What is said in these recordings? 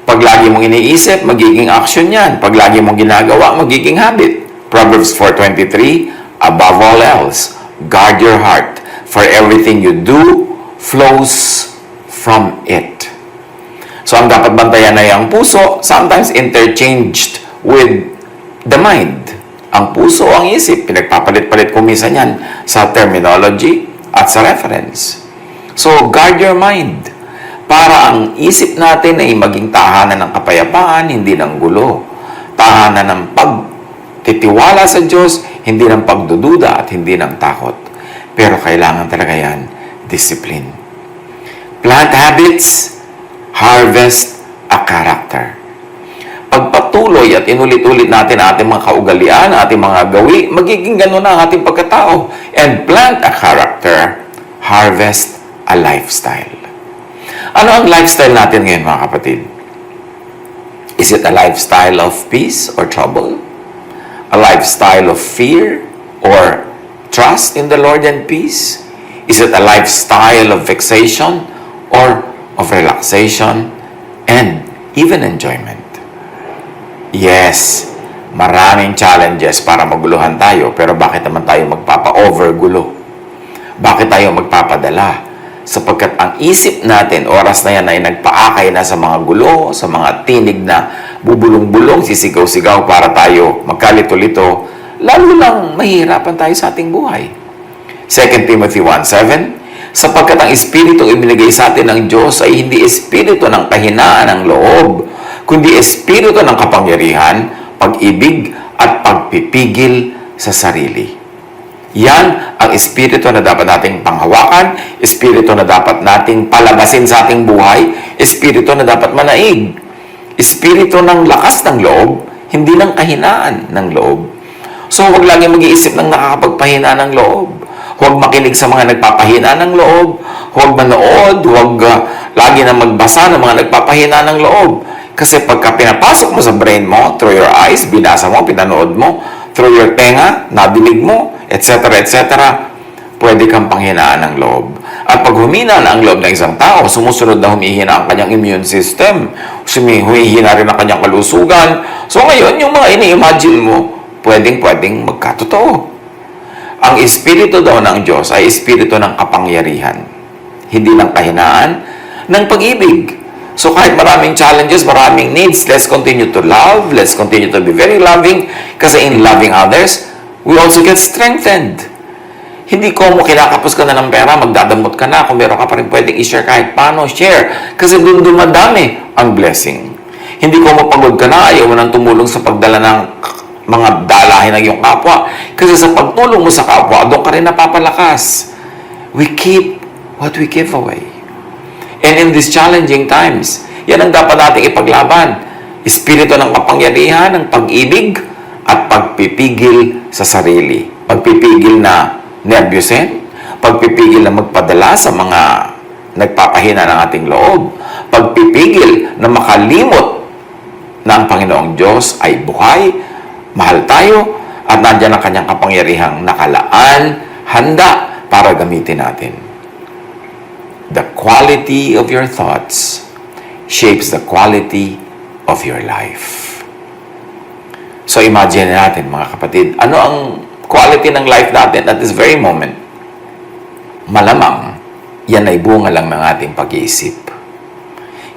Pag lagi mong iniisip, magiging action yan. Pag lagi mong ginagawa, magiging habit. Proverbs 4:23, above all else, guard your heart, for everything you do flows from it. So, ang dapat bantayan ay ang puso, sometimes interchanged with the mind. Ang puso, ang isip, pinagpapalit-palit ko minsan yan sa terminology at sa reference. So, guard your mind para ang isip natin ay maging tahanan ng kapayapaan, hindi ng gulo. Tahanan ng pagtitiwala sa Diyos, hindi ng pagdududa at hindi ng takot. Pero kailangan talaga yan, discipline. Plant habits, harvest a character. Pagpatuloy at inulit-ulit natin ating mga kaugalian, ating mga gawi, magiging gano'n na ang ating pagkatao. And plant a character, harvest a lifestyle. Ano ang lifestyle natin ngayon, mga kapatid? Is it a lifestyle of peace or trouble? A lifestyle of fear or trust in the Lord and peace? Is it a lifestyle of vexation or of relaxation and even enjoyment? Yes, maraming challenges para maguluhan tayo, pero bakit naman tayo magpapa-overgulo? Bakit tayo magpapadala? Sapagkat ang isip natin, oras na yan ay nagpaakay na sa mga gulo, sa mga tinig na bubulong-bulong, sisigaw-sigaw para tayo magkalito-lito, lalo lang mahihirapan tayo sa ating buhay. 2 Timothy 1:7, sapagkat ang Espiritong ibinigay sa atin ng Diyos ay hindi Espiritu ng kahinaan ng loob, kundi Espiritu ng kapangyarihan, pag-ibig at pagpipigil sa sarili. Yan ang Espiritu na dapat nating panghawakan, Espiritu na dapat nating palagasin sa ating buhay, Espiritu na dapat manaig, Espiritu ng lakas ng loob, hindi ng kahinaan ng loob. So, huwag lagi mag-iisip ng nakakapagpahina ng loob. Huwag makinig sa mga nagpapahina ng loob. Huwag manood, huwag lagi na magbasa ng mga nagpapahina ng loob. Kasi pagka pinapasok mo sa brain mo, through your eyes, binasa mo, pinanood mo, through your tenga, nadinig mo, etc., etc., pwede kang panghinaan ng loob. At pag humina na ang loob ng isang tao, sumusunod na humihina ang kanyang immune system, humihina rin ang kanyang kalusugan. So ngayon, yung mga ini-imagine mo, pwedeng magkatotoo. Ang Espiritu daw ng Diyos ay Espiritu ng kapangyarihan. Hindi ng kahinaan, ng pag-ibig. So kahit maraming challenges, maraming needs, let's continue to love, let's continue to be very loving, kasi in loving others, we also get strengthened. Hindi ko mo kinakapos ka na ng pera, magdadamot ka na, kung meron ka pa rin pwedeng i-share kahit paano, share. Kasi doon dumadami ang blessing. Hindi ko mo pagod ka na, ayaw mo nang tumulong sa pagdala ng mga dalahin ng iyong kapwa. Kasi sa pagtulong mo sa kapwa, doon ka rin napapalakas. We keep what we give away. And in these challenging times, yan ang dapat nating ipaglaban. Espiritu ng kapangyarihan, ng pag-ibig, at pagpipigil sa sarili. Pagpipigil na nervyusin, pagpipigil na magpadala sa mga nagpapahina ng ating loob, pagpipigil na makalimot na ang Panginoong Diyos ay buhay, mahal tayo, at nandiyan ang kanyang kapangyarihang nakalaan, handa para gamitin natin. The quality of your thoughts shapes the quality of your life. So imagine natin, mga kapatid, ano ang quality ng life natin at this very moment? Malamang, yan ay bunga lang ng ating pag-iisip.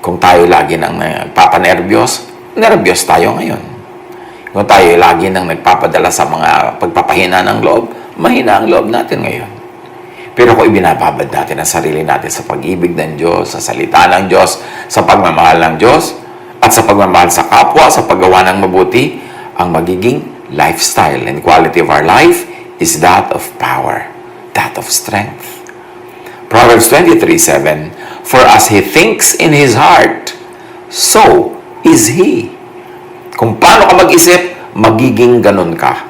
Kung tayo lagi nang nagpapanervyos, nervyos tayo ngayon. Kung tayo lagi nang nagpapadala sa mga pagpapahina ng loob, mahina ang loob natin ngayon. Pero kung ibinababad natin ang sarili natin sa pag-ibig ng Diyos, sa salita ng Diyos, sa pagmamahal ng Diyos, at sa pagmamahal sa kapwa, sa paggawa ng mabuti, ang magiging lifestyle and quality of our life is that of power, that of strength. Proverbs 23:7, for as he thinks in his heart, so is he. Kung paano ka mag-isip, magiging ganun ka.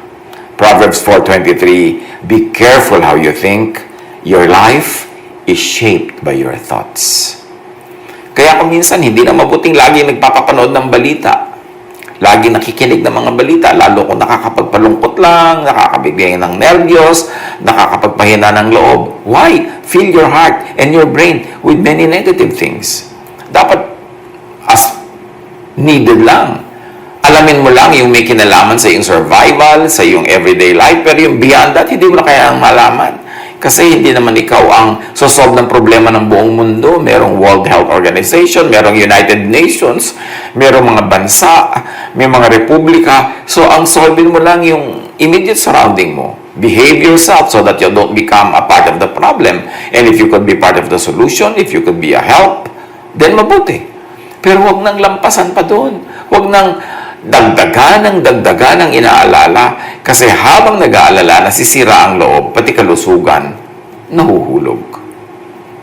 Proverbs 4:23, be careful how you think. Your life is shaped by your thoughts. Kaya kung minsan, hindi na mabuting lagi nagpapapanood ng balita. Lagi nakikinig ng mga balita, lalo kung nakakapagpalungkot lang, nakakabigay ng nervyos, nakakapagpahina ng loob. Why? Fill your heart and your brain with many negative things. Dapat, as needed lang. Alamin mo lang yung may kinalaman sa iyong survival, sa iyong everyday life, pero yung beyond that, hindi mo na kailangang malaman. Kasi hindi naman ikaw ang sosolve ng problema ng buong mundo. Merong World Health Organization, merong United Nations, merong mga bansa, may mga republika. So, ang solving mo lang yung immediate surrounding mo. Behave yourself so that you don't become a part of the problem. And if you could be part of the solution, if you could be a help, then mabuti. Pero huwag nang lampasan pa doon. Huwag nang dagdagan ng inaalala kasi habang nag-aalala, nasisira ang loob, pati kalusugan, nahuhulog.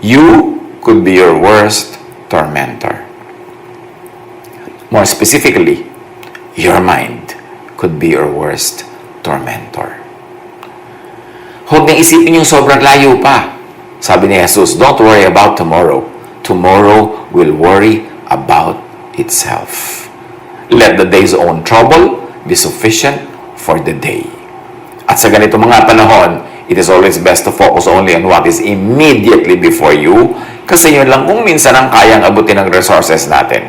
You could be your worst tormentor. More specifically, your mind could be your worst tormentor. Huwag nang isipin yung sobrang layo pa. Sabi ni Jesus, don't worry about tomorrow. Tomorrow will worry about itself. Let the day's own trouble be sufficient for the day. At sa ganito mga panahon, it is always best to focus only on what is immediately before you kasi yun lang kung minsan ang kayang abutin ng resources natin.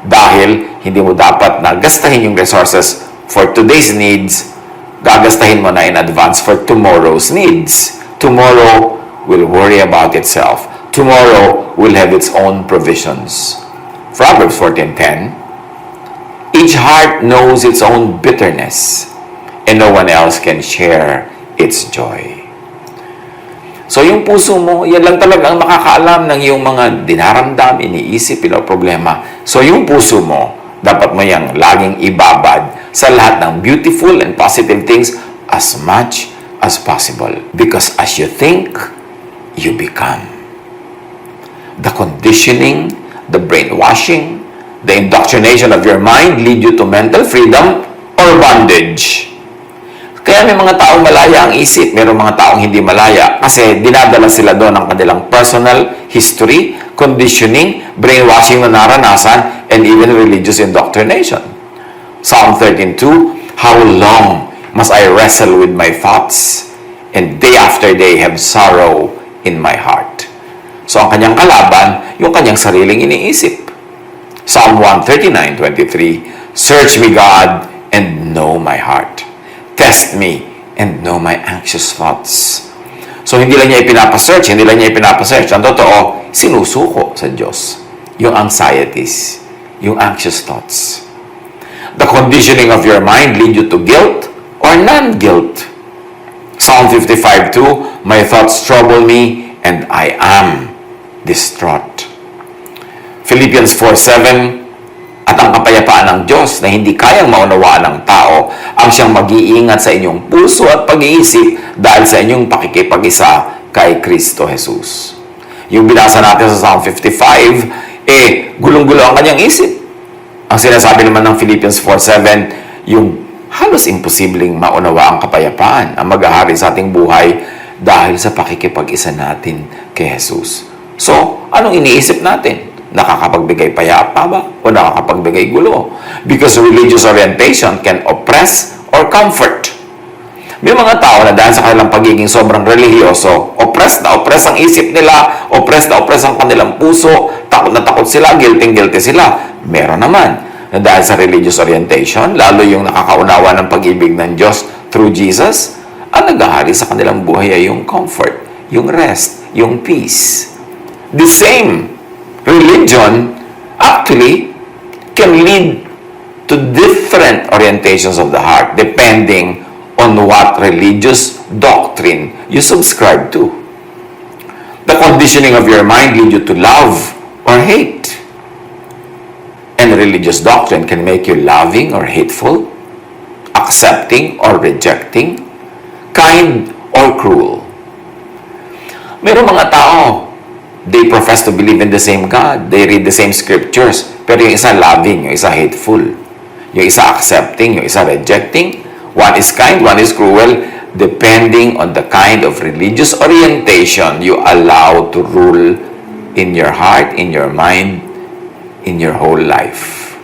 Dahil hindi mo dapat na gastahin yung resources for today's needs, gagastahin mo na in advance for tomorrow's needs. Tomorrow will worry about itself. Tomorrow will have its own provisions. Proverbs 14:10, each heart knows its own bitterness, and no one else can share its joy. So yung puso mo, yan lang talaga ang makakaalam ng iyong mga dinaramdam, iniisip, problema. So yung puso mo, dapat mo yang laging ibabad sa lahat ng beautiful and positive things as much as possible. Because as you think, you become. The conditioning, the brainwashing, the indoctrination of your mind lead you to mental freedom or bondage. Kaya may mga taong malaya ang isip, mayroong mga taong hindi malaya kasi dinadala sila doon ng kanilang personal history, conditioning, brainwashing na naranasan, and even religious indoctrination. Psalm 13:2, how long must I wrestle with my thoughts, and day after day have sorrow in my heart. So ang kanyang kalaban, yung kanyang sariling iniisip. Psalm 139:23, search me, God, and know my heart. Test me and know my anxious thoughts. So, hindi lang niya ipinapasearch. Ang totoo, sinusuko sa Diyos. Yung anxieties, yung anxious thoughts. The conditioning of your mind lead you to guilt or non-guilt. Psalm 55:2, my thoughts trouble me and I am distraught. Philippians 4:7, at ang kapayapaan ng Diyos na hindi kayang maunawaan ng tao ang siyang mag-iingat sa inyong puso at pag-iisip dahil sa inyong pakikipag-isa kay Kristo Jesus. Yung binasa natin sa Psalm 55, gulong-gulo ang kanyang isip. Ang sinasabi naman ng Philippians 4:7, yung halos imposibleng maunawa ang kapayapaan ang mag-ahari sa ating buhay dahil sa pakikipag-isa natin kay Jesus. So, anong iniisip natin? Nakakapagbigay payapa ba? O nakakapagbigay gulo? Because religious orientation can oppress or comfort. May mga tao na dahil sa kanilang pagiging sobrang religyoso, oppress ang isip nila, oppress ang kanilang puso, takot na takot sila, guilty sila. Meron naman na dahil sa religious orientation, lalo yung nakakaunawa ng pag-ibig ng Diyos through Jesus, ang naghahari sa kanilang buhay ay yung comfort, yung rest, yung peace. The same religion actually can lead to different orientations of the heart depending on what religious doctrine you subscribe to. The conditioning of your mind lead you to love or hate. And religious doctrine can make you loving or hateful, accepting or rejecting, kind or cruel. Mayroong mga tao, they profess to believe in the same God. They read the same scriptures. Pero yung isa loving, yung isa hateful. Yung isa accepting, yung isa rejecting. One is kind, one is cruel. Depending on the kind of religious orientation you allow to rule in your heart, in your mind, in your whole life.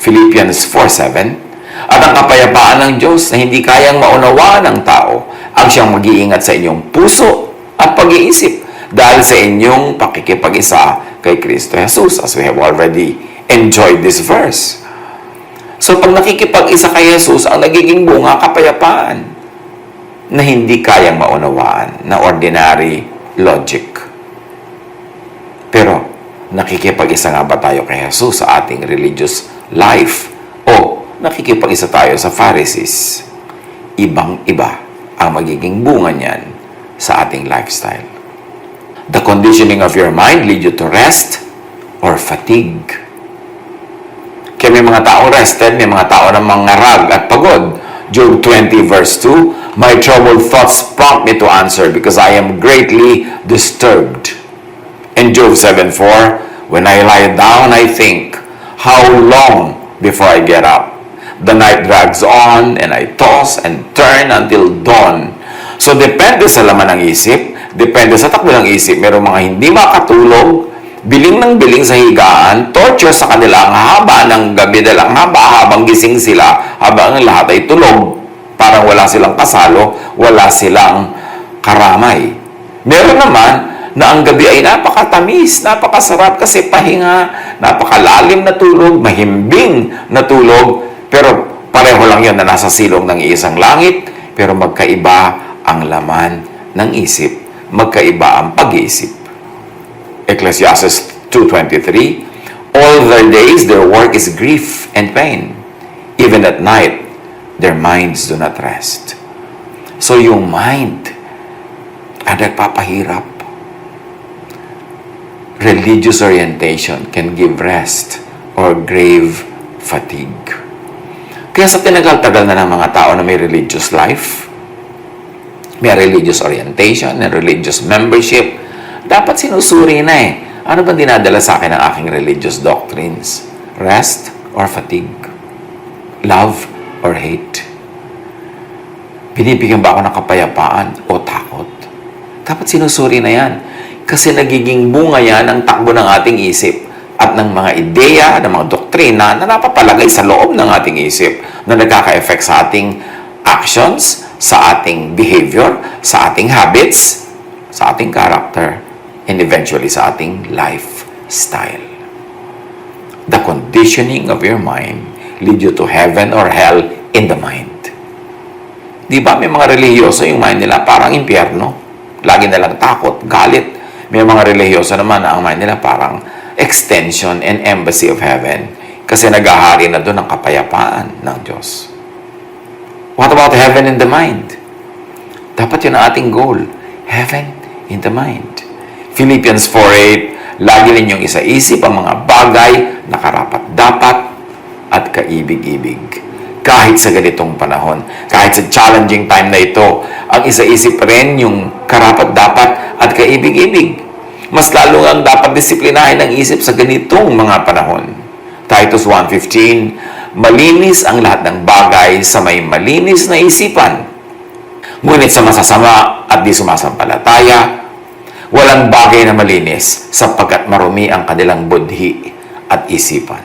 Philippians 4:7, at ang kapayapaan ng Diyos na hindi kayang maunawaan ng tao ang siyang mag-iingat sa inyong puso at pag-iisip dahil sa inyong pakikipag-isa kay Kristo Jesus, as we have already enjoyed this verse. So pag nakikipag-isa kay Jesus, ang nagiging bunga, kapayapaan na hindi kayang maunawaan na ordinary logic. Pero nakikipag-isa nga ba tayo kay Jesus sa ating religious life? O nakikipag-isa tayo sa Pharisees? Ibang-iba ang magiging bunga niyan sa ating lifestyle. The conditioning of your mind lead you to rest or fatigue. Kaya may mga taong rested, may mga tao na mangarag at pagod. Job 20 verse 2, my troubled thoughts prompt me to answer because I am greatly disturbed. And Job 7:4, when I lie down, I think, how long before I get up? The night drags on and I toss and turn until dawn. So depende sa laman ng isip, depende sa takbo ng isip. Merong mga hindi makatulog, biling ng biling sa higaan, torture sa kanila ang haba ng gabi nila, ang haba habang gising sila, habang ang lahat ay tulog. Parang wala silang kasalo, wala silang karamay. Meron naman na ang gabi ay napakatamis, napakasarap kasi pahinga, napakalalim na tulog, mahimbing na tulog, pero pareho lang yun na nasa silong ng isang langit, pero magkaiba ang laman ng isip, magkaiba ang pag-iisip. Ecclesiastes 2:23, all their days their work is grief and pain. Even at night, their minds do not rest. So yung mind ay nagpapahirap. Religious orientation can give rest or grave fatigue. Kaya sa tinagal-tagal na ng mga tao na may religious life, may religious orientation and religious membership, dapat sinusuri na eh. Ano bang dinadala sa akin ng aking religious doctrines? Rest or fatigue? Love or hate? Binibigyan ba ako ng kapayapaan o takot? Dapat sinusuri na yan. Kasi nagiging bunga yan ng takbo ng ating isip at ng mga ideya, ng mga doktrina na napapalagay sa loob ng ating isip na nagkaka-effect sa ating actions, sa ating behavior, sa ating habits, sa ating character, and eventually sa ating lifestyle. The conditioning of your mind lead you to heaven or hell in the mind. Di ba may mga relihiyoso yung mind nila parang impyerno? Lagi nilang takot, galit. May mga relihiyoso naman na ang mind nila parang extension and embassy of heaven kasi naghahari na doon ang kapayapaan ng Diyos. What about heaven in the mind? Dapat yun ang ating goal. Heaven in the mind. Philippians 4:8, lagi ninyong isaisip ang mga bagay na karapat-dapat at kaibig-ibig. Kahit sa ganitong panahon, kahit sa challenging time na ito, ang isaisip rin yung karapat-dapat at kaibig-ibig. Mas lalo ang dapat disiplinahin ang isip sa ganitong mga panahon. Titus 1:15, malinis ang lahat ng bagay sa may malinis na isipan. Ngunit sa masasama at di sumasampalataya, walang bagay na malinis sapagkat marumi ang kanilang budhi at isipan.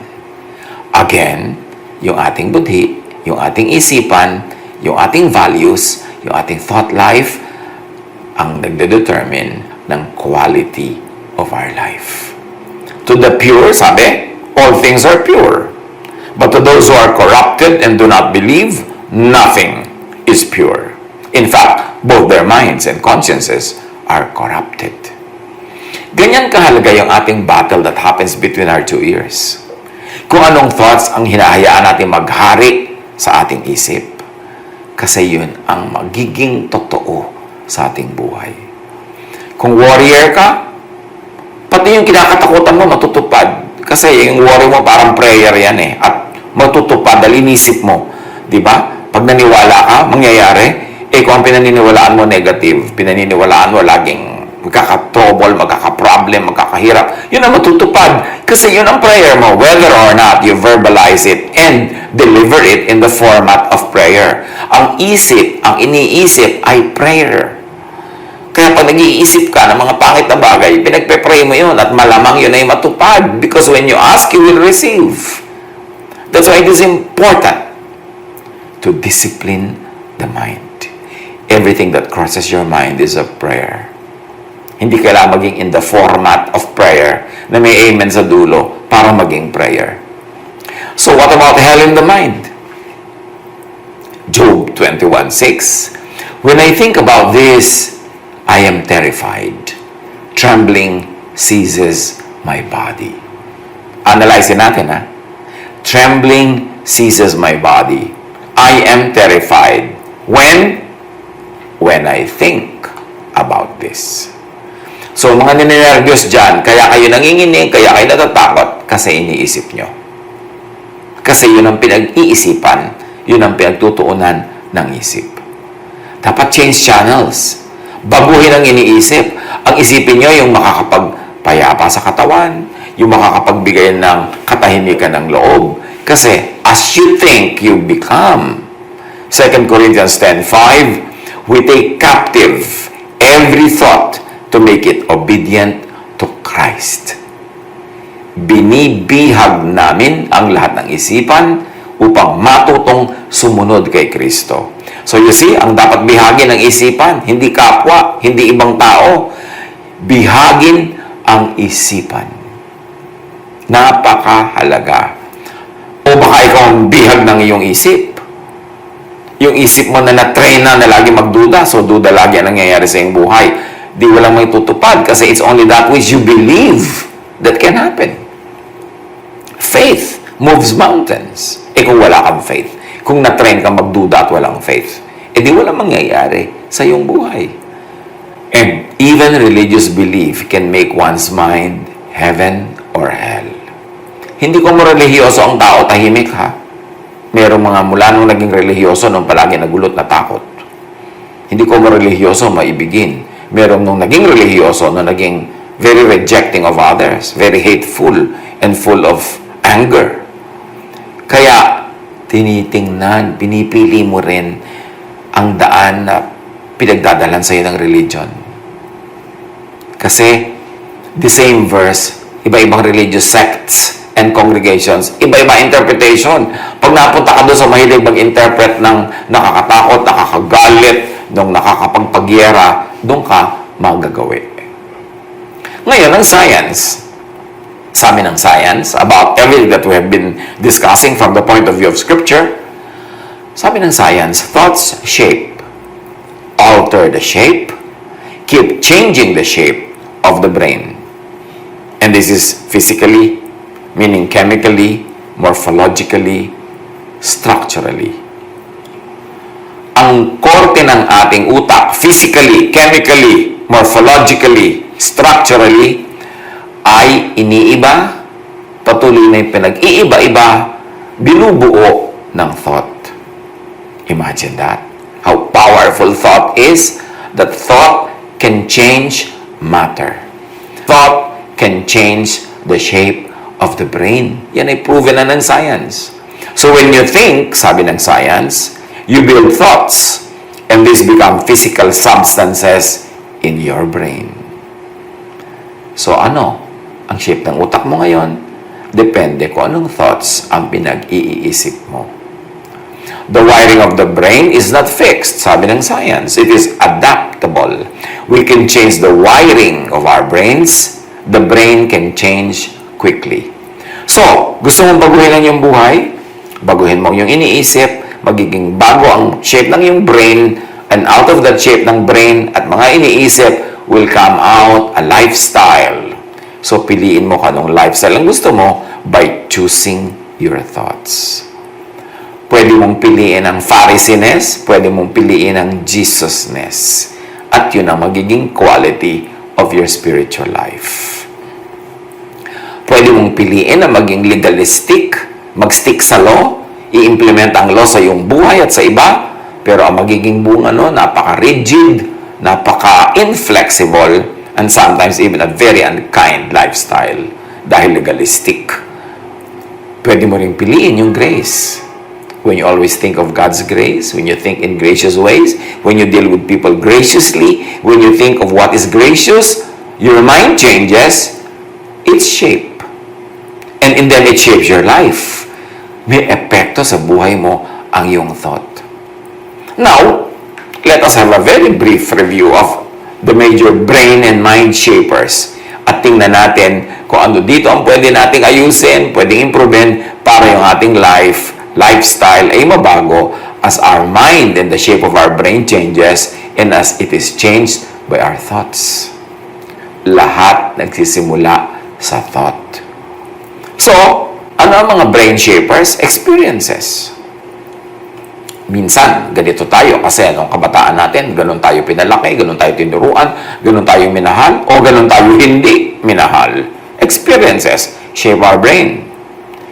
Again, yung ating budhi, yung ating isipan, yung ating values, yung ating thought life, ang nagdedetermine ng quality of our life. To the pure, sabi, all things are pure. But to those who are corrupted and do not believe, nothing is pure. In fact, both their minds and consciences are corrupted. Ganyan kahalaga yung ating battle that happens between our two ears. Kung anong thoughts ang hinahayaan natin maghari sa ating isip. Kasi yun ang magiging totoo sa ating buhay. Kung warrior ka, pati yung kinakatakutan mo matutupad. Kasi yung worry mo parang prayer yan eh. At matutupad dahil inisip mo. Diba? Pag naniwala ka, mangyayari. Kung ang pinaniniwalaan mo negative, pinaniniwalaan mo laging magkaka-trouble, magkaka-problem, magkakahirap, yun ang matutupad. Kasi yun ang prayer mo, whether or not you verbalize it and deliver it in the format of prayer. Ang isip, ang iniisip ay prayer. Kaya pag nag-iisip ka ng mga pangit na bagay, pinagpe-pray mo yun at malamang yun ay matupad. Because when you ask, you will receive. That's why it is important to discipline the mind. Everything that crosses your mind is a prayer. Hindi kailangan maging in the format of prayer na may amen sa dulo, para maging prayer. So what about hell in the mind? Job 21:6. When I think about this, I am terrified. Trembling seizes my body. Analyze natin, ha? Trembling seizes my body. I am terrified. When? When I think about this. So, mga ninenervyos dyan, kaya kayo nanginginig, kaya kayo natatakot, kasi iniisip nyo. Kasi yun ang pinag-iisipan, yun ang pinagtutuunan ng isip. Dapat change channels. Baguhin ang iniisip. Ang isipin nyo yung makakapagpayapa sa katawan, yung makakapagbigay ng katahimikan ng loob. Kasi, as you think, you become. 2 Corinthians 10:5, we take captive every thought to make it obedient to Christ. Binibihag namin ang lahat ng isipan upang matutong sumunod kay Kristo. So you see, ang dapat bihagin ng isipan, hindi kapwa, hindi ibang tao. Bihagin ang isipan. Napakahalaga. O baka ikaw ang bihag ng iyong isip. Yung isip mo na na-train na lagi magduda, so duda lagi ang nangyayari sa iyong buhay. Di walang may tutupad kasi it's only that which you believe that can happen. Faith moves mountains. Kung wala kang faith, kung na-train kang magduda at walang faith, di walang mangyayari sa iyong buhay. And even religious belief can make one's mind heaven or hell. Hindi ko mo religyoso ang tao, tahimik ha. Merong mga mula nung naging religyoso nung palagi nagulot na takot. Hindi ko mo religyoso maibigin. Merong nung naging religyoso nung naging very rejecting of others, very hateful and full of anger. Kaya tinitingnan, pinipili mo rin ang daan na pinagdadalan sa iyo ng religion. Kasi the same verse, iba-ibang religious sects and congregations, iba-iba interpretation. Pag napunta ka doon sa mahilig mag-interpret ng nakakatakot, nakakagalit, ng nakakapagpagyera, doon ka magagawi. Ngayon, ang science, sabi ng science, about everything that we have been discussing from the point of view of Scripture, sabi ng science, thoughts shape, alter the shape, keep changing the shape of the brain. And this is physically, meaning chemically, morphologically, structurally. Ang korte ng ating utak, physically, chemically, morphologically, structurally, ay iniiba, patuloy na yung pinag-iiba-iba, binubuo ng thought. Imagine that. How powerful thought is, that thought can change matter. Thought can change the shape of the brain. Yan ay proven na ng science. So when you think, sabi ng science, you build thoughts, and these become physical substances in your brain. So ano ang shape ng utak mo ngayon? Depende kung anong thoughts ang pinag-iisip mo. The wiring of the brain is not fixed, sabi ng science. It is adaptable. We can change the wiring of our brains. The brain can change quickly. So, gusto mong baguhin ang iyong buhay? Baguhin mo yung iniisip, magiging bago ang shape ng iyong brain, and out of that shape ng brain at mga iniisip will come out a lifestyle. So, piliin mo kung anong lifestyle ang gusto mo by choosing your thoughts. Pwede mong piliin ang Pharisees-ness, pwede mong piliin ang Jesus-ness. At yun ang magiging quality of your spiritual life. Pwede mong piliin na maging legalistic, mag-stick sa law, i-implement ang law sa iyong buhay at sa iba, pero ang magiging bunga no, napaka-rigid, napaka-inflexible, and sometimes even a very unkind lifestyle dahil legalistic. Pwede mo rin piliin yung grace. When you always think of God's grace, when you think in gracious ways, when you deal with people graciously, when you think of what is gracious, your mind changes its shape. And then it shapes your life. May epekto sa buhay mo ang iyong thought. Now, let us have a very brief review of the major brain and mind shapers at tingnan natin kung ano dito ang pwede nating ayusin, pwedeng improvein para yung ating lifestyle ay mabago as our mind and the shape of our brain changes and as it is changed by our thoughts. Lahat nagsisimula sa thought. So, ano ang mga brain shapers? Experiences. Minsan, ganito tayo kasi anong kabataan natin, ganun tayo pinalaki, ganun tayo tinuruan, ganun tayo minahal, o ganun tayo hindi minahal. Experiences shape our brain.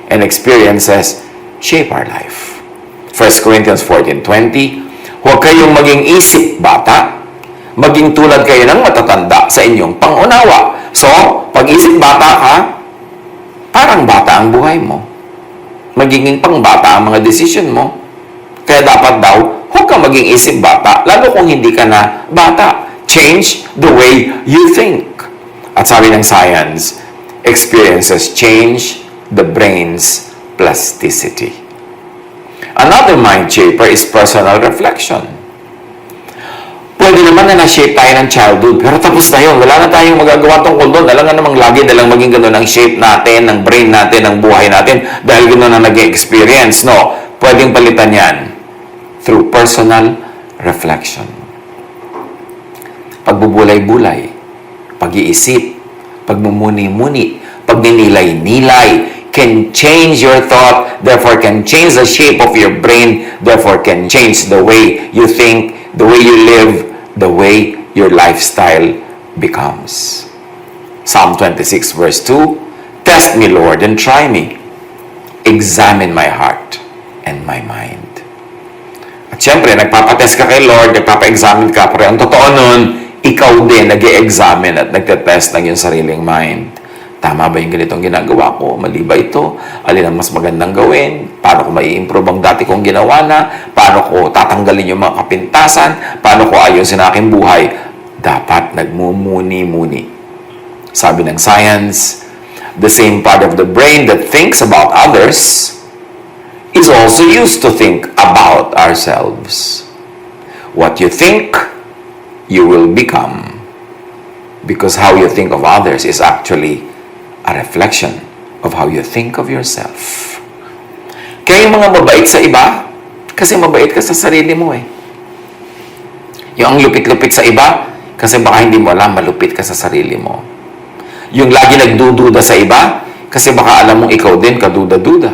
And experiences shape our life. 1 Corinthians 14:20, huwag kayong maging isip bata, maging tulad kayo ng matatanda sa inyong pangunawa. So, pag isip bata ka, parang bata ang buhay mo. Magiging pang bata ang mga decision mo. Kaya dapat daw, huwag kang maging isip bata, lalo kung hindi ka na bata. Change the way you think. At sabi ng science, experiences change the brain's plasticity. Another mind shaper is personal reflection. Pwede naman na na-shape tayo ng childhood, pero tapos na yun. Wala na tayong magagawa tungkol doon. Alam nga namang lagi na lang maging gano'n ang shape natin, ng brain natin, ng buhay natin, dahil gano'n na nag-experience. No, pwedeng palitan yan through personal reflection. Pagbubulay-bulay, pag-iisip, pagmumuni-muni, pagninilay-nilay, can change your thought, therefore can change the shape of your brain, therefore can change the way you think, the way you live, the way your lifestyle becomes. Psalm 26 verse 2, test me, Lord, and try me. Examine my heart and my mind. At syempre, nagpapatest ka kay Lord, nagpapa-examine ka, pero ang totoo nun, ikaw din nag-e-examine at nagtetest ng iyong sariling mind. Tama ba yung ganitong ginagawa ko? Mali ba ito? Alin ang mas magandang gawin? Paano ko mai-improve ang dati kong ginawa na? Paano ko tatanggalin yung mga kapintasan? Paano ko ayusin ang aking buhay? Dapat nagmumuni-muni. Sabi ng science, the same part of the brain that thinks about others is also used to think about ourselves. What you think, you will become. Because how you think of others is actually a reflection of how you think of yourself. Kaya yung mga mabait sa iba, kasi mabait ka sa sarili mo eh. Yung ang lupit-lupit sa iba, kasi baka hindi mo alam, malupit ka sa sarili mo. Yung lagi nagdududa sa iba, kasi baka alam mong ikaw din kaduda-duda.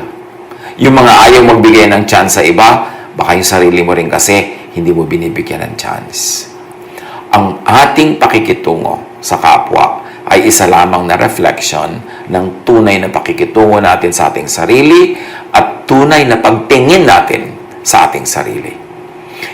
Yung mga ayaw magbigay ng chance sa iba, baka yung sarili mo rin kasi hindi mo binibigyan ng chance. Ang ating pakikitungo sa kapwa ay isa lamang na reflection ng tunay na pakikitungo natin sa ating sarili at tunay na pagtingin natin sa ating sarili.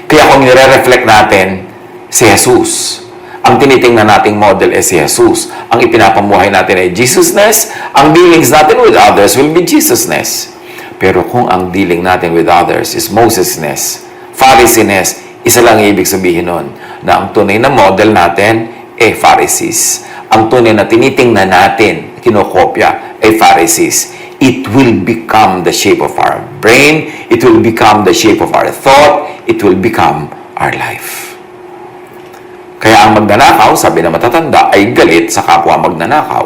Kaya kung nire-reflect natin si Jesus, ang tinitingnan nating model ay si Jesus. Ang ipinapamuhay natin ay Jesusness. Ang dealings natin with others will be Jesusness. Pero kung ang dealing natin with others is Mosesness, Phariseeness, isa lang ibig sabihin nun, na ang tunay na model natin ay Pharisees. Ang tunay na tinitingnan natin, kinokopya, ay Pharisees. It will become the shape of our brain, it will become the shape of our thought, it will become our life. Kaya ang magnanakaw, sabi na matatanda, ay galit sa kapwa magnanakaw.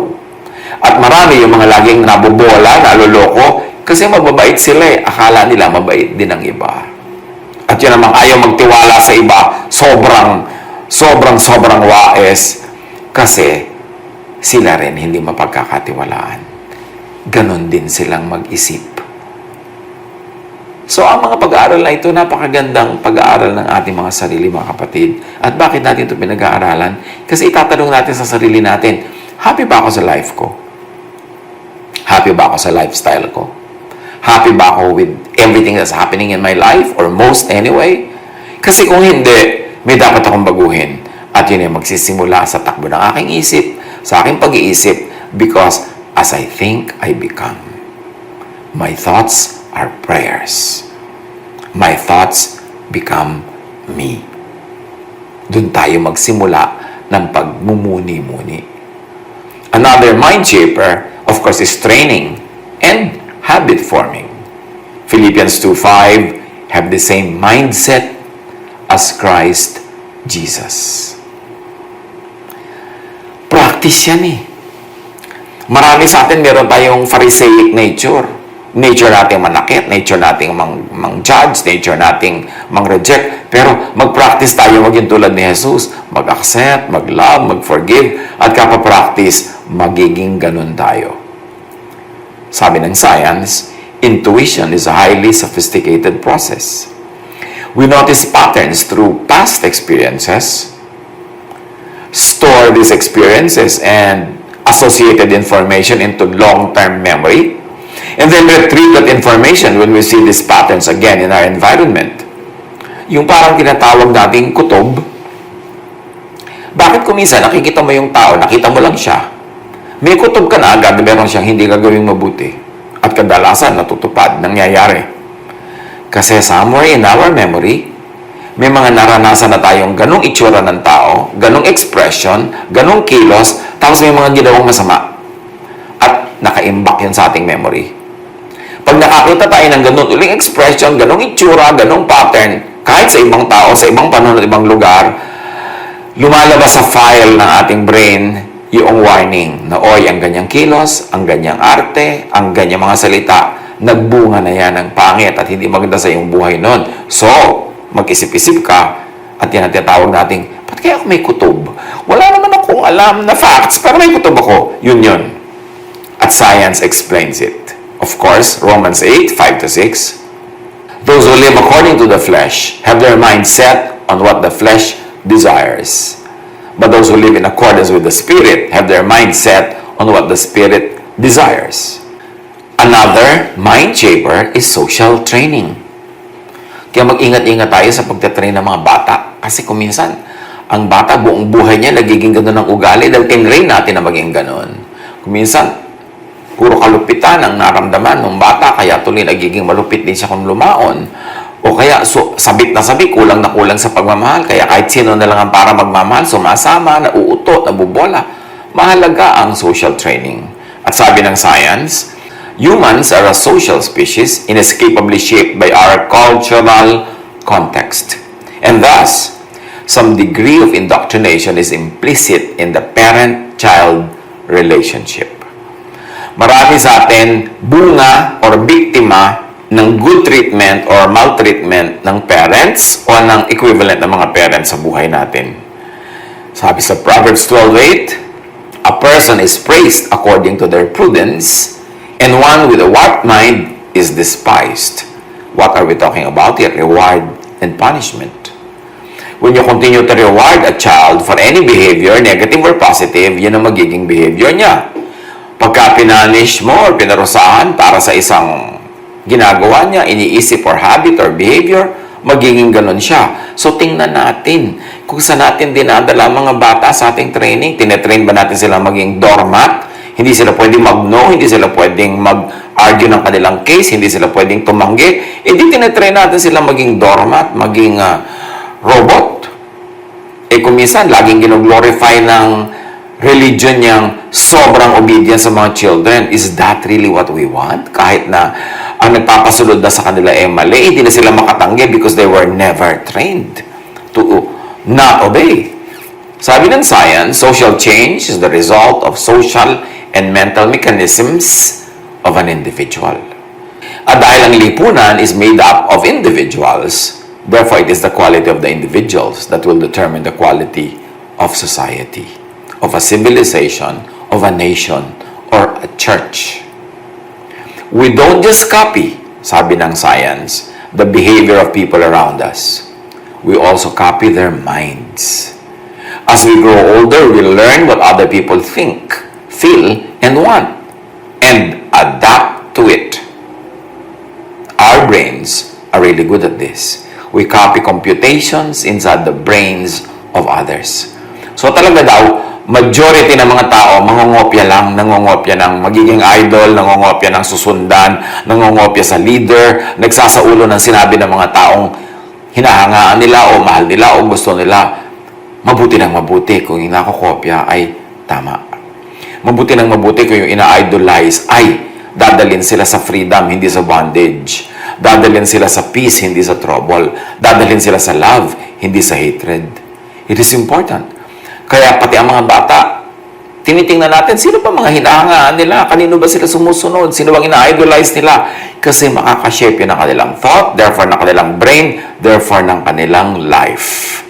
At marami yung mga laging nabobola, naloloko, kasi mababait sila eh. Akala nila mabait din ang iba. At yun namang ayaw magtiwala sa iba, sobrang waes. Kasi sila rin hindi mapagkakatiwalaan. Ganon din silang mag-isip. So ang mga pag-aaral na ito, napakagandang pag-aaral ng ating mga sarili, mga kapatid. At bakit natin ito pinag-aaralan? Kasi itatanong natin sa sarili natin, happy ba ako sa life ko? Happy ba ako sa lifestyle ko? Happy ba ako with everything that's happening in my life? Or most anyway? Kasi kung hindi, may dapat akong baguhin. At yun ay magsisimula sa takbo ng aking isip, sa aking pag-iisip, because as I think, I become. My thoughts are prayers. My thoughts become me. Doon tayo magsimula ng pagmumuni-muni. Another mind shaper, of course, is training and habit forming. Philippians 2:5 have the same mindset as Christ Jesus. Practice yan eh. Marami sa atin, meron tayong Pharisaic nature. Nature nating manakit, nature nating mang-judge, nature nating mang-reject. Pero mag-practice tayo maging tulad ni Jesus. Mag-accept, mag-love, mag-forgive, at kapapractice, magiging ganun tayo. Sabi ng science, intuition is a highly sophisticated process. We notice patterns through past experiences, store these experiences and associated information into long-term memory, and then retrieve that information when we see these patterns again in our environment. Yung parang tinatawag nating kutob. Bakit kumisa nakikita mo yung tao, nakita mo lang siya, may kutob ka na agad na meron siyang hindi gagawing mabuti. At kadalasan natutupad, nangyayari. Kasi somewhere in our memory, may mga naranasan na tayong ganong itsura ng tao, ganong expression, ganong kilos, tapos may mga ginawang masama. At nakaimbak yun sa ating memory. Pag nakakita tayo ng ganun uling expression, ganong itsura, ganong pattern, kahit sa ibang tao, sa ibang panahon at ibang lugar, lumalabas sa file ng ating brain yung warning na, oy, ang ganyang kilos, ang ganyang arte, ang ganyang mga salita, nagbunga na yan ng pangit at hindi maganda sa iyong buhay nun. So, mag-isip-isip ka at yan ang tinatawag nating, ba't kaya ako may kutob? Wala naman akong alam na facts, pero may kutob ako. Yun yun. At science explains it. Of course, Romans 8:5-6. Those who live according to the flesh have their mind set on what the flesh desires. But those who live in accordance with the Spirit have their mind set on what the Spirit desires. Another mind shaper is social training. Kaya mag-ingat-ingat tayo sa pagtatrain ng mga bata. Kasi kung minsan, ang bata buong buhay niya nagiging gano'n ng ugali dahil tinrain natin na maging gano'n. Kung minsan, puro kalupitan ang naramdaman ng bata, kaya tuloy nagiging malupit din siya kung lumaon. O kaya sabik na sabik, kulang na kulang sa pagmamahal. Kaya kahit sino na lang ang para magmamahal, sumasama, nauuto, nabubola. Mahalaga ang social training. At sabi ng science, humans are a social species inescapably shaped by our cultural context. And thus, some degree of indoctrination is implicit in the parent-child relationship. Marami sa atin bunga or biktima ng good treatment or maltreatment ng parents o ng equivalent ng mga parents sa buhay natin. Sabi sa Proverbs 12:8, a person is praised according to their prudence, and one with a warped mind is despised. What are we talking about here? Reward and punishment. When you continue to reward a child for any behavior, negative or positive, yun ang magiging behavior niya. Pagka pinanish mo or pinarusahan para sa isang ginagawa niya, iniisip or habit or behavior, magiging ganun siya. So, tingnan natin kung saan natin dinadala ang mga bata sa ating training. Tinetrain ba natin sila maging doormat? Hindi sila pwedeng mag-no, hindi sila pwedeng mag-argue ng kanilang case, hindi sila pwedeng tumanggi. Hindi tinetrain natin sila maging doormat, maging robot. Kung minsan, laging gino-glorify ng religion niyang sobrang obedience sa mga children. Is that really what we want? Kahit na ang nagpapasunod na sa kanila mali, hindi na sila makatanggi because they were never trained to not obey. Sabi ng science, social change is the result of social and mental mechanisms of an individual. At dahil ang lipunan is made up of individuals, therefore it is the quality of the individuals that will determine the quality of society, of a civilization, of a nation, or a church. We don't just copy, sabi ng science, the behavior of people around us. We also copy their minds. As we grow older, we learn what other people think, feel, and want, and adapt to it. Our brains are really good at this. We copy computations inside the brains of others. So talaga daw, majority ng mga tao, mangongopya lang, nangongopya ng magiging idol, nangongopya ng susundan, nangongopya sa leader, nagsasaulo ng sinabi ng mga taong hinahangaan nila o mahal nila o gusto nila. Mabuti ng mabuti kung yung nakokopya ay tama. Mabuti ng mabuti kung yung ina-idolize ay dadalhin sila sa freedom, hindi sa bondage. Dadalhin sila sa peace, hindi sa trouble. Dadalhin sila sa love, hindi sa hatred. It is important. Kaya pati ang mga bata, Tinitingnan natin, sino ba mga hinahangaan nila? Kanino ba sila sumusunod? Sino bang ina-idolize nila? Kasi makakashape yun ng kanilang thought, therefore ng kanilang brain, therefore ng kanilang life.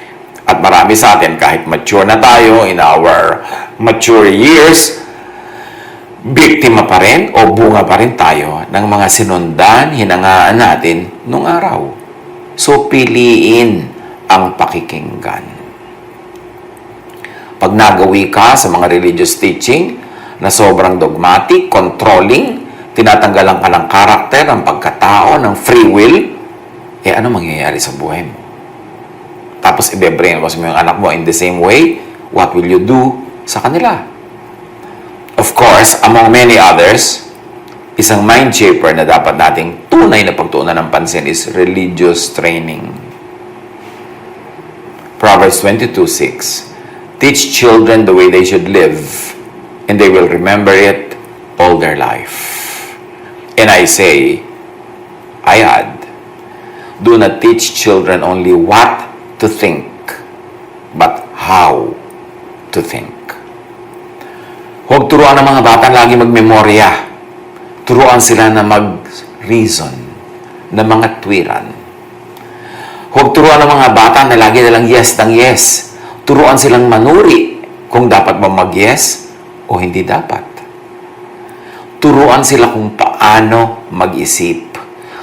At marami sa atin, kahit mature na tayo, in our mature years, biktima pa rin o bunga pa rin tayo ng mga sinundan, hinangaan natin nung araw. So, piliin ang pakikinggan. Pag nagawi ka sa mga religious teaching na sobrang dogmatic, controlling, tinatanggalan ka ng karakter, ng pagkatao, ng free will, ano mangyayari sa buhay mo? Tapos i-brainwash mo yung anak mo in the same way, what will you do sa kanila? Of course, among many others, isang mind shaper na dapat nating tunay na pagtuunan ng pansin is religious training. Proverbs 22:6. Teach children the way they should live, and they will remember it all their life. And I add, do not teach children only what to think, but how to think. Huwag turuan ng mga bata lagi magmemorya. Turuan sila na mag-reason, na mga tuwiran. Huwag turuan ng mga bata na lagi nalang yes ng yes. Turuan silang manuri kung dapat ba mag-yes o hindi dapat. Turuan sila kung paano mag-isip.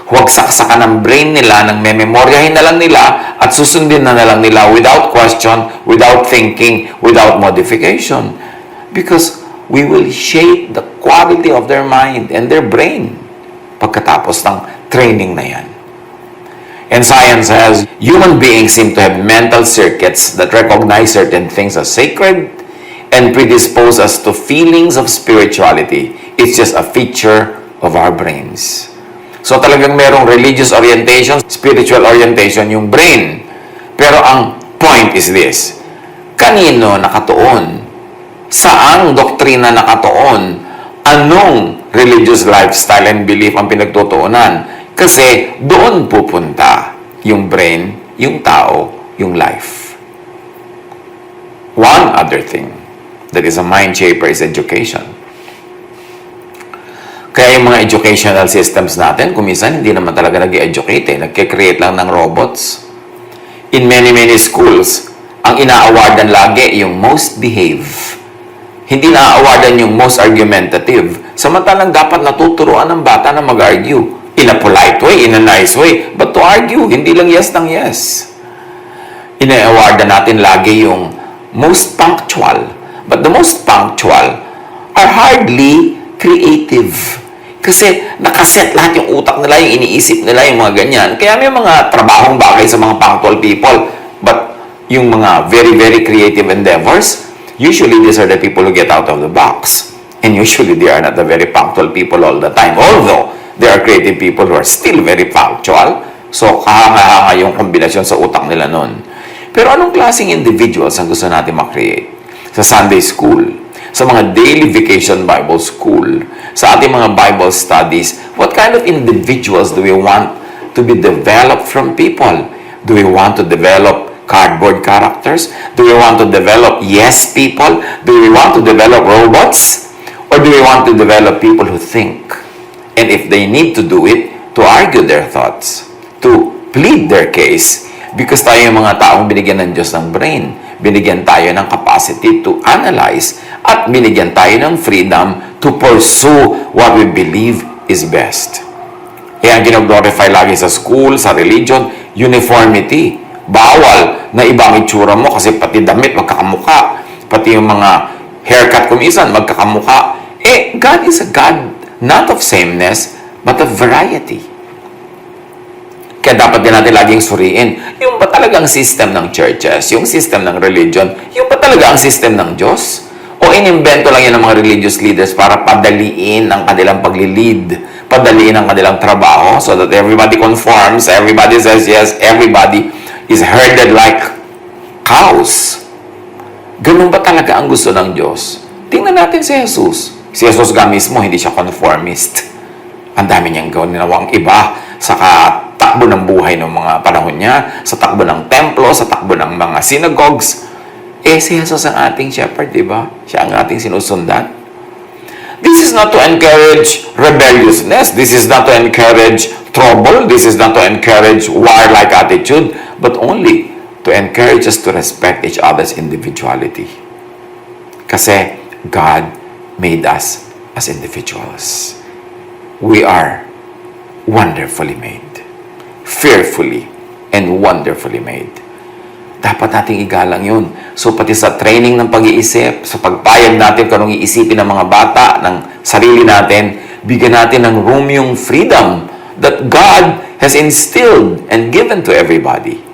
Huwag saksakan ng brain nila, nang mememoryahin na lang nila at susundin na lang nila without question, without thinking, without modification. Because we will shape the quality of their mind and their brain pagkatapos ng training na yan. And science says, human beings seem to have mental circuits that recognize certain things as sacred and predispose us to feelings of spirituality. It's just a feature of our brains. So talagang merong religious orientation, spiritual orientation yung brain. Pero ang point is this, kanino nakatuon? Saang doktrina nakatuon? Anong religious lifestyle and belief ang pinagtutuunan? Kasi doon pupunta yung brain, yung tao, yung life. One other thing that is a mind shaper is education. Kaya yung mga educational systems natin, kuminsan hindi naman talaga nag-educate, nagkikreate lang ng robots. In many schools, ang ina-awardan lagi yung most behave. Hindi na-awardan yung most argumentative. Samantalang dapat natuturuan ng bata na mag-argue. In a polite way, in a nice way. But to argue, hindi lang yes ng yes. Ina-awardan natin lagi yung most punctual. But the most punctual are hardly creative. Kasi nakaset lahat yung utak nila, yung iniisip nila, yung mga ganyan. Kaya may mga trabahong bagay sa mga punctual people. But yung mga very creative endeavors, usually these are the people who get out of the box. And usually they are not the very punctual people all the time. Although, there are creative people who are still very punctual. So, kahanga-hanga yung kombinasyon sa utak nila nun. Pero anong klaseng individuals ang gusto natin makreate? Sa Sunday school, sa mga daily vacation Bible school, sa ating mga Bible studies, what kind of individuals do we want to be developed from people? Do we want to develop cardboard characters? Do we want to develop yes people? Do we want to develop robots? Or do we want to develop people who think? And if they need to do it, to argue their thoughts, to plead their case, because tayo yung mga taong binigyan ng Diyos ng brain, binigyan tayo ng capacity to analyze, at binigyan tayo ng freedom to pursue what we believe is best. Kaya ang ginaglorify lagi sa school, sa religion, uniformity. Bawal na ibang itsura mo kasi pati damit magkakamuka, pati yung mga haircut kumisan magkakamuka. God is a God not of sameness, but of variety. Kaya dapat din natin laging suriin, yung ba talagang system ng churches, yung system ng religion, yung ba talaga ang system ng Diyos? O inimbento lang yan ng mga religious leaders para padaliin ang kanilang pagli-lead, padaliin ang kanilang trabaho, so that everybody conforms, everybody says yes, everybody is herded like cows. Ganun ba talaga ang gusto ng Diyos? Tingnan natin si Jesus. Si Jesus nga mismo, hindi siya conformist. Ang dami niyang ginawang iba sa takbo ng buhay ng mga panahon niya, sa takbo ng templo, sa takbo ng mga synagogues. Si Jesus ang ating shepherd, di ba? Siya ang ating sinusundan. This is not to encourage rebelliousness. This is not to encourage trouble. This is not to encourage warlike attitude, but only to encourage us to respect each other's individuality. Kasi God made us as individuals. We are wonderfully made. Fearfully and wonderfully made. Dapat nating igalang yun. So, pati sa training ng pag-iisip, sa pagpayag natin kung anong iisipin ng mga bata, ng sarili natin, bigyan natin ng room yung freedom that God has instilled and given to everybody.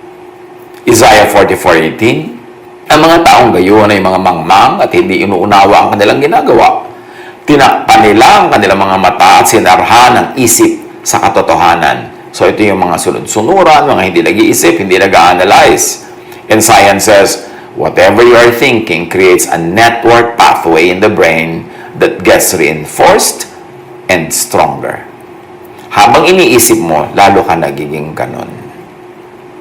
Isaiah 44:18, ang mga taong gayon ay mga mangmang at hindi inuunawa ang kanilang ginagawa. Tinakpan nila ang kanilang mga mata at sinarhan ang isip sa katotohanan. So, ito yung mga sunod-sunuran, mga hindi nag-iisip, hindi nag-analyze. And science says, whatever you are thinking creates a network pathway in the brain that gets reinforced and stronger. Habang iniisip mo, lalo ka nagiging ganon.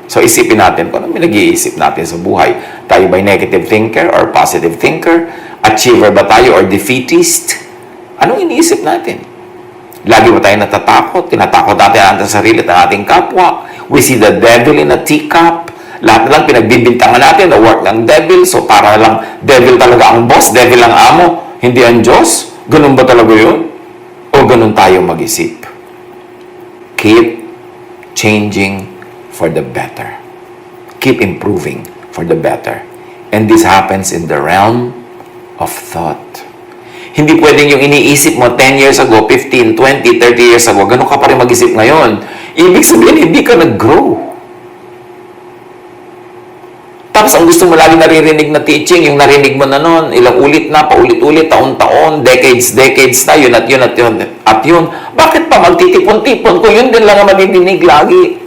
So, isipin natin kung ano nag-iisip natin sa buhay. Tayo ba'y negative thinker or positive thinker? Achiever ba tayo or defeatist? Anong iniisip natin? Lagi ba tayo natatakot? Tinatakot natin ang ating sarili at ang ating kapwa. We see the devil in a teacup. Lahat na lang pinagbibintangan natin, the work ng devil. So, para lang devil talaga ang boss, devil ang amo, hindi ang Diyos. Ganun ba talaga yun? O ganun tayo mag-isip? Keep changing for the better. Keep improving for the better. And this happens in the realm of thought. Hindi pwedeng yung iniisip mo 10 years ago, 15, 20, 30 years ago, ganun ka pa rin mag-isip ngayon. Ibig sabihin, hindi ka nag-grow. Tapos ang gusto mo lagi naririnig na teaching, yung narinig mo na noon, ilang ulit na, paulit-ulit, taon-taon, decades na, yun at yun at yun at yun. Bakit pa magtitipon-tipon kung yun din lang ang marinig lagi?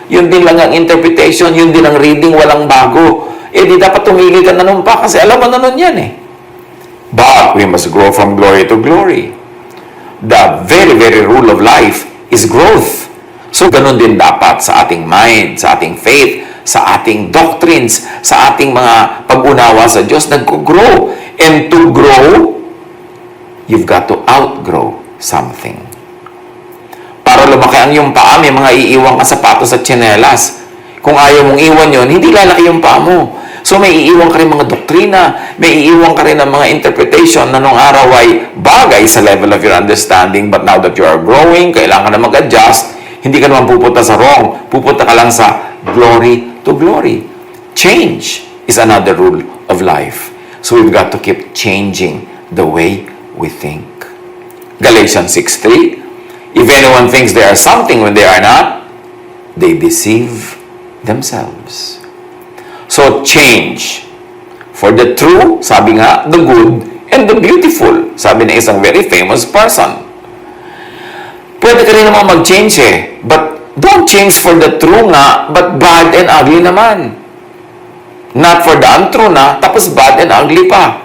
Yun din lang ang interpretation, yun din ang reading, walang bago. Di dapat tumigil ka na nun pa kasi alam mo na nun yan eh. But we must grow from glory to glory. The very, very rule of life is growth. So, ganun din dapat sa ating mind, sa ating faith, sa ating doctrines, sa ating mga pag-unawa sa Diyos, nag-grow. And to grow, you've got to outgrow something. Para lumaki ang iyong paa, may mga iiwang ka sapatos at tsinelas. Kung ayaw mong iwan yon, hindi lalaki yung paa mo. So may iiwan ka rin mga doktrina, may iiwan ka rin ng mga interpretation na nung araw ay bagay sa level of your understanding, but now that you are growing, kailangan na mag-adjust, hindi ka naman pupunta sa wrong, pupunta ka lang sa glory to glory. Change is another rule of life. So we've got to keep changing the way we think. Galatians 6:3, if anyone thinks they are something when they are not, they deceive themselves. So, change. For the true, sabi nga, the good, and the beautiful. Sabi ng isang very famous person. Pwede ka rin naman mag-change eh. But don't change for the true nga, but bad and ugly naman. Not for the untrue na, tapos bad and ugly pa.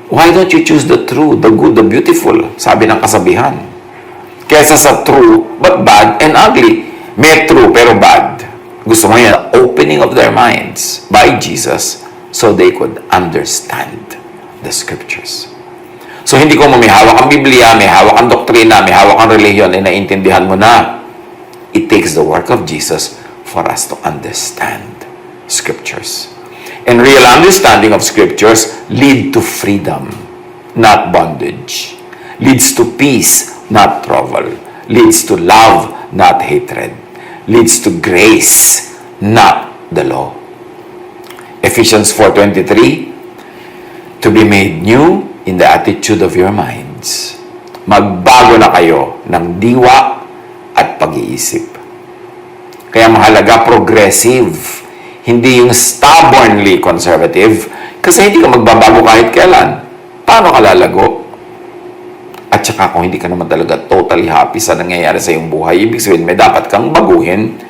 Why don't you choose the true, the good, the beautiful? Sabi ng kasabihan. Kesa sa true, but bad and ugly. May true pero bad. Gusto mo yan, opening of their minds by Jesus so they could understand the scriptures. So, hindi ko may hawak ang Biblia, may hawak ang doktrina, may hawak ang religion, ay naintindihan mo na. It takes the work of Jesus for us to understand scriptures. And real understanding of scriptures lead to freedom, not bondage. Leads to peace, not trouble. Leads to love, not hatred. Leads to grace, not the law. Ephesians 4:23, to be made new in the attitude of your minds. Magbago na kayo ng diwa at pag-iisip. Kaya mahalaga progressive, hindi yung stubbornly conservative, kasi hindi ka magbabago kahit kailan. Paano ka lalago? At saka kung hindi ka naman talaga totally happy sa nangyayari sa iyong buhay, ibig sabihin may dapat kang baguhin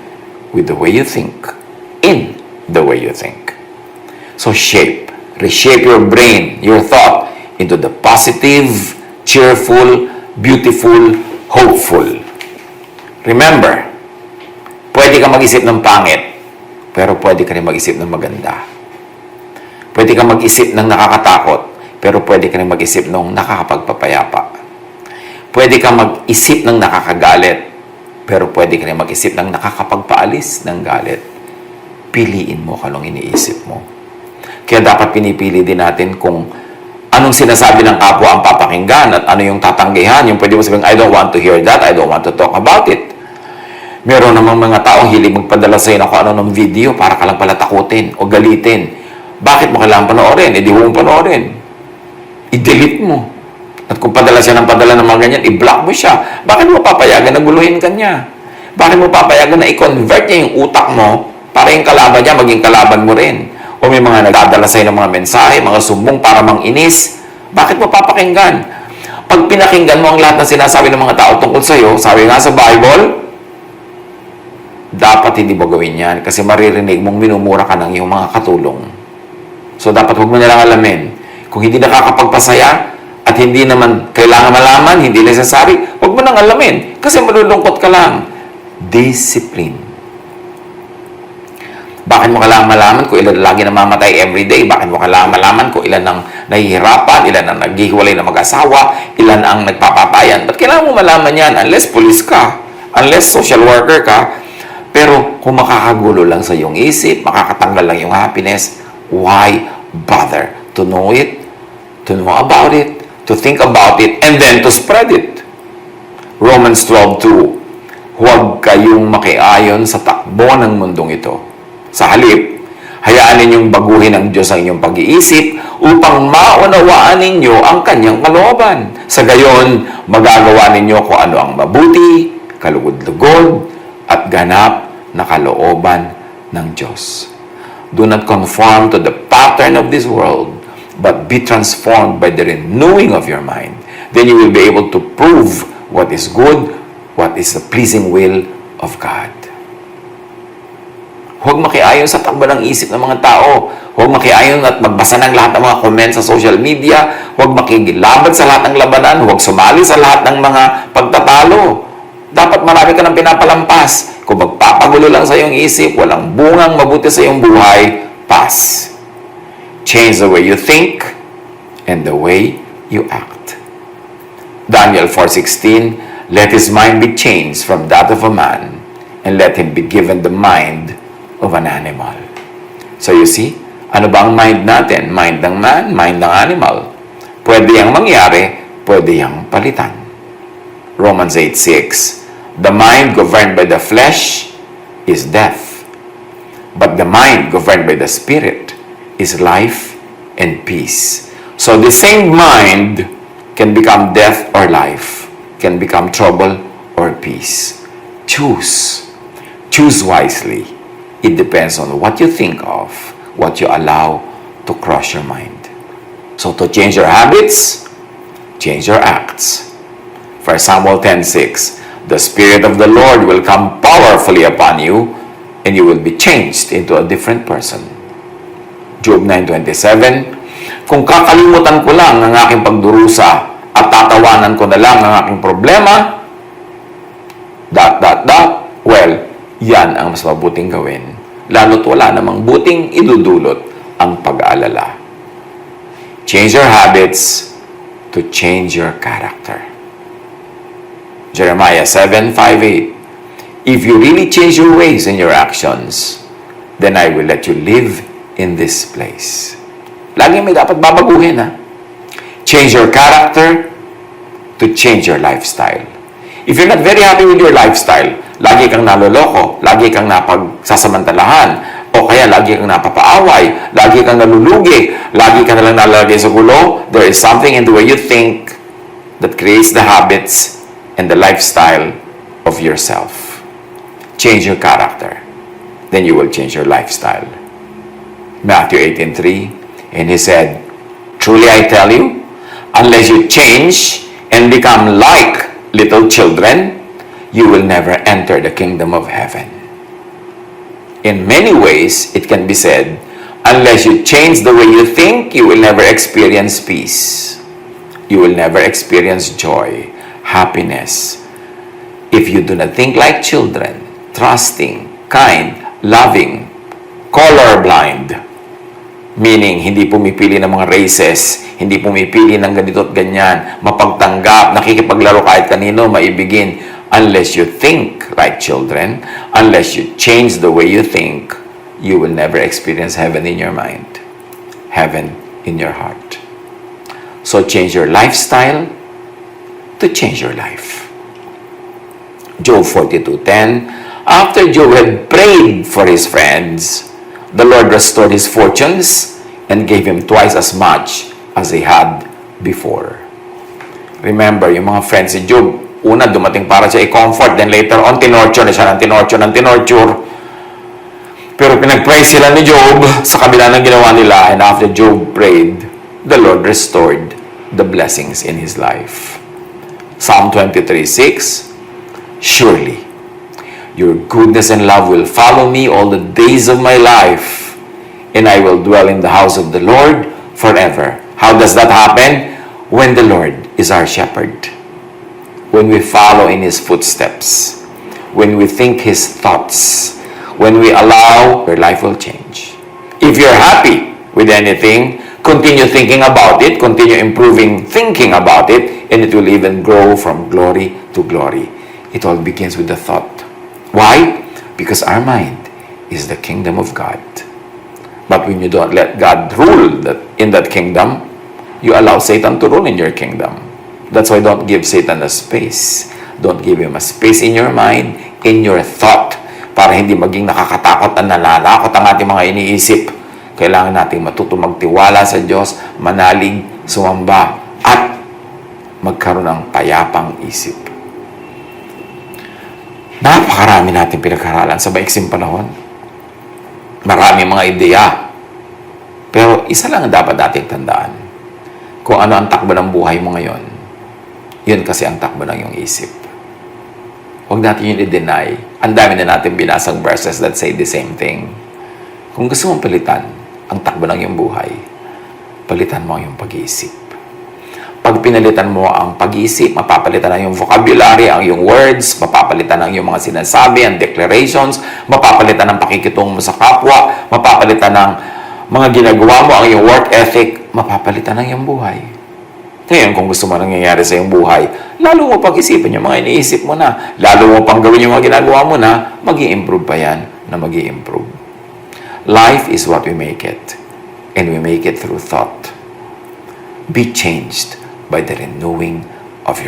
with the way you think, in the way you think. So reshape your brain, your thought, into the positive, cheerful, beautiful, hopeful. Remember, pwede ka mag-isip ng pangit, pero pwede ka rin mag-isip ng maganda. Pwede kang mag-isip ng nakakatakot, pero pwede ka rin mag-isip ng nakakapagpapayapa. Pwede kang mag-isip ng nakakagalit, pero pwede ka rin mag-isip ng nakakapagpaalis ng galit. Piliin mo kung anong iniisip mo. Kaya dapat pinipili din natin kung anong sinasabi ng kapwa ang papakinggan at ano yung tatanggihan. Yung pwede mo sabihin, I don't want to hear that, I don't want to talk about it. Meron namang mga taong hilig magpadala sa'yo na kung ano ng video para ka lang pala takutin o galitin. Bakit mo kailangan panoorin? Hindi mo panoorin. I-delete mo. At kung padala siya ng padala ng mga ganyan, i-block mo siya. Bakit mo papayagan na guluhin ka niya? Bakit mo papayagan na i-convert niya yung utak mo para yung kalaban niya maging kalaban mo rin? O may mga nagdadala sa'yo ng mga mensahe, mga sumbong para manginis. Bakit mo papakinggan? Pag pinakinggan mo ang lahat ng sinasabi ng mga tao tungkol sa'yo, sabi nga sa Bible, dapat hindi mo gawin yan kasi maririnig mong minumura ka ng iyong mga katulong. So, dapat huwag mo nilang alamin. Kung hindi nakakapagpasaya at hindi naman kailangan malaman, hindi necessary, huwag mo nang alamin kasi malulungkot ka lang. Discipline. Bakit mo kailangan malaman kung ilan lagi namamatay everyday? Bakit mo kailangan malaman kung ilan ang nahihirapan, ilan ang naghihiwalay na mag-asawa, ilan ang nagpapatayan? Ba't kailangan mo malaman yan? Unless police ka, unless social worker ka. Pero kung makakagulo lang sa iyong isip, makakatanggal lang yung happiness, why bother to know it, to know about it, to think about it, and then to spread it? Romans 12:2, huwag kayong makiayon sa takbo ng mundong ito. Sa halip, hayaan ninyong baguhin ng Diyos ang inyong pag-iisip upang maunawaan ninyo ang kanyang kalooban. Sa gayon, magagawa ninyo kung ano ang mabuti, kalugod-lugod, at ganap na kalooban ng Diyos. Do not conform to the pattern of this world, but be transformed by the renewing of your mind. Then you will be able to prove what is good, what is the pleasing will of God. Huwag makiayon sa takbo ng isip ng mga tao. Huwag makiayon at magbasa ng lahat ng mga comments sa social media. Huwag makikilaban sa lahat ng labanan. Huwag sumali sa lahat ng mga pagtatalo. Dapat marami ka ng pinapalampas. Kung magpapagulo lang sa iyong isip, walang bungang mabuti sa iyong buhay, pass. Change the way you think and the way you act. Daniel 4:16, let his mind be changed from that of a man, and let him be given the mind of an animal. So you see, ano ba ang mind natin? Mind ng man, mind ng animal. Pwede yang mangyari, pwede yang palitan. Romans 8:6, the mind governed by the flesh is death, but the mind governed by the Spirit is life and peace. So the same mind can become death or life, can become trouble or peace. Choose. Choose wisely. It depends on what you think of, what you allow to cross your mind. So to change your habits, change your acts. 1 Samuel 10:6, the Spirit of the Lord will come powerfully upon you, and you will be changed into a different person. Job 9:27, kung kakalimutan ko lang ang aking pagdurusa at tatawanan ko na lang ang aking problema, ... well, yan ang mas mabuting gawin. Lalo't wala namang buting idudulot ang pag-aalala. Change your habits to change your character. Jeremiah 7:5-8, if you really change your ways and your actions, then I will let you live in this place. Lagi may dapat babaguhin, ha? Change your character to change your lifestyle. If you're not very happy with your lifestyle, lagi kang naloloko, lagi kang napagsasamantalahan, o kaya lagi kang napapaaway, lagi kang nalulugi, lagi kang nalang nalalagay sa gulo, there is something in the way you think that creates the habits and the lifestyle of yourself. Change your character, then you will change your lifestyle. Matthew 18:3, and he said, truly I tell you, unless you change and become like little children, you will never enter the kingdom of heaven. In many ways, it can be said, unless you change the way you think, you will never experience peace. You will never experience joy, happiness. If you do not think like children, trusting, kind, loving, colorblind, Meaning, hindi pumipili ng mga races, hindi pumipili ng ganito at ganyan, mapagtanggap, nakikipaglaro kahit kanino, maibigin. Unless you think like children, unless you change the way you think, you will never experience heaven in your mind, heaven in your heart. So change your lifestyle to change your life. Job 42:10, after Job had prayed for his friends, the Lord restored his fortunes and gave him twice as much as he had before. Remember, yung mga friends si Job, una dumating para siya i-comfort, then later on, tinorture na siya ng tinorture. Pero pinag-pray sila ni Job sa kabila ng ginawa nila, and after Job prayed, the Lord restored the blessings in his life. Psalm 23:6, surely your goodness and love will follow me all the days of my life, and I will dwell in the house of the Lord forever. How does that happen? When the Lord is our shepherd. When we follow in His footsteps. When we think His thoughts. When we allow, your life will change. If you're happy with anything, continue thinking about it, continue improving thinking about it, and it will even grow from glory to glory. It all begins with the thought. Why? Because our mind is the kingdom of God. But when you don't let God rule in that kingdom, you allow Satan to rule in your kingdom. That's why don't give Satan a space. Don't give him a space in your mind, in your thought, para hindi maging nakakatakot at nalalakot ang ating mga iniisip. Kailangan natin matuto magtiwala sa Diyos, manalig, sumamba, at magkaroon ng payapang isip. Napakarami natin pinag-aralan sa maiksing panahon. Marami mga ideya. Pero isa lang ang dapat nating tandaan. Kung ano ang takbo ng buhay mo ngayon, yun kasi ang takbo ng iyong isip. Huwag natin yun i-deny. Ang dami na natin binasang verses that say the same thing. Kung gusto mong palitan ang takbo ng iyong buhay, palitan mo ang iyong pag-iisip. Pag pinalitan mo ang pag-iisip, mapapalitan ang iyong vocabulary, ang iyong words, mapapalitan ang iyong mga sinasabi, ang declarations, mapapalitan ang pakikitungo mo sa kapwa, mapapalitan ang mga ginagawa mo, ang iyong work ethic, mapapalitan ang iyong buhay. Ngayon, kung gusto mo nangyayari sa iyong buhay, lalo mo pag-isipan yung mga iniisip mo na, lalo mo pang gawin yung mga ginagawa mo na, mag-i-improve pa yan na mag-i-improve. Life is what we make it, and we make it through thought. Be changed by the renewing of your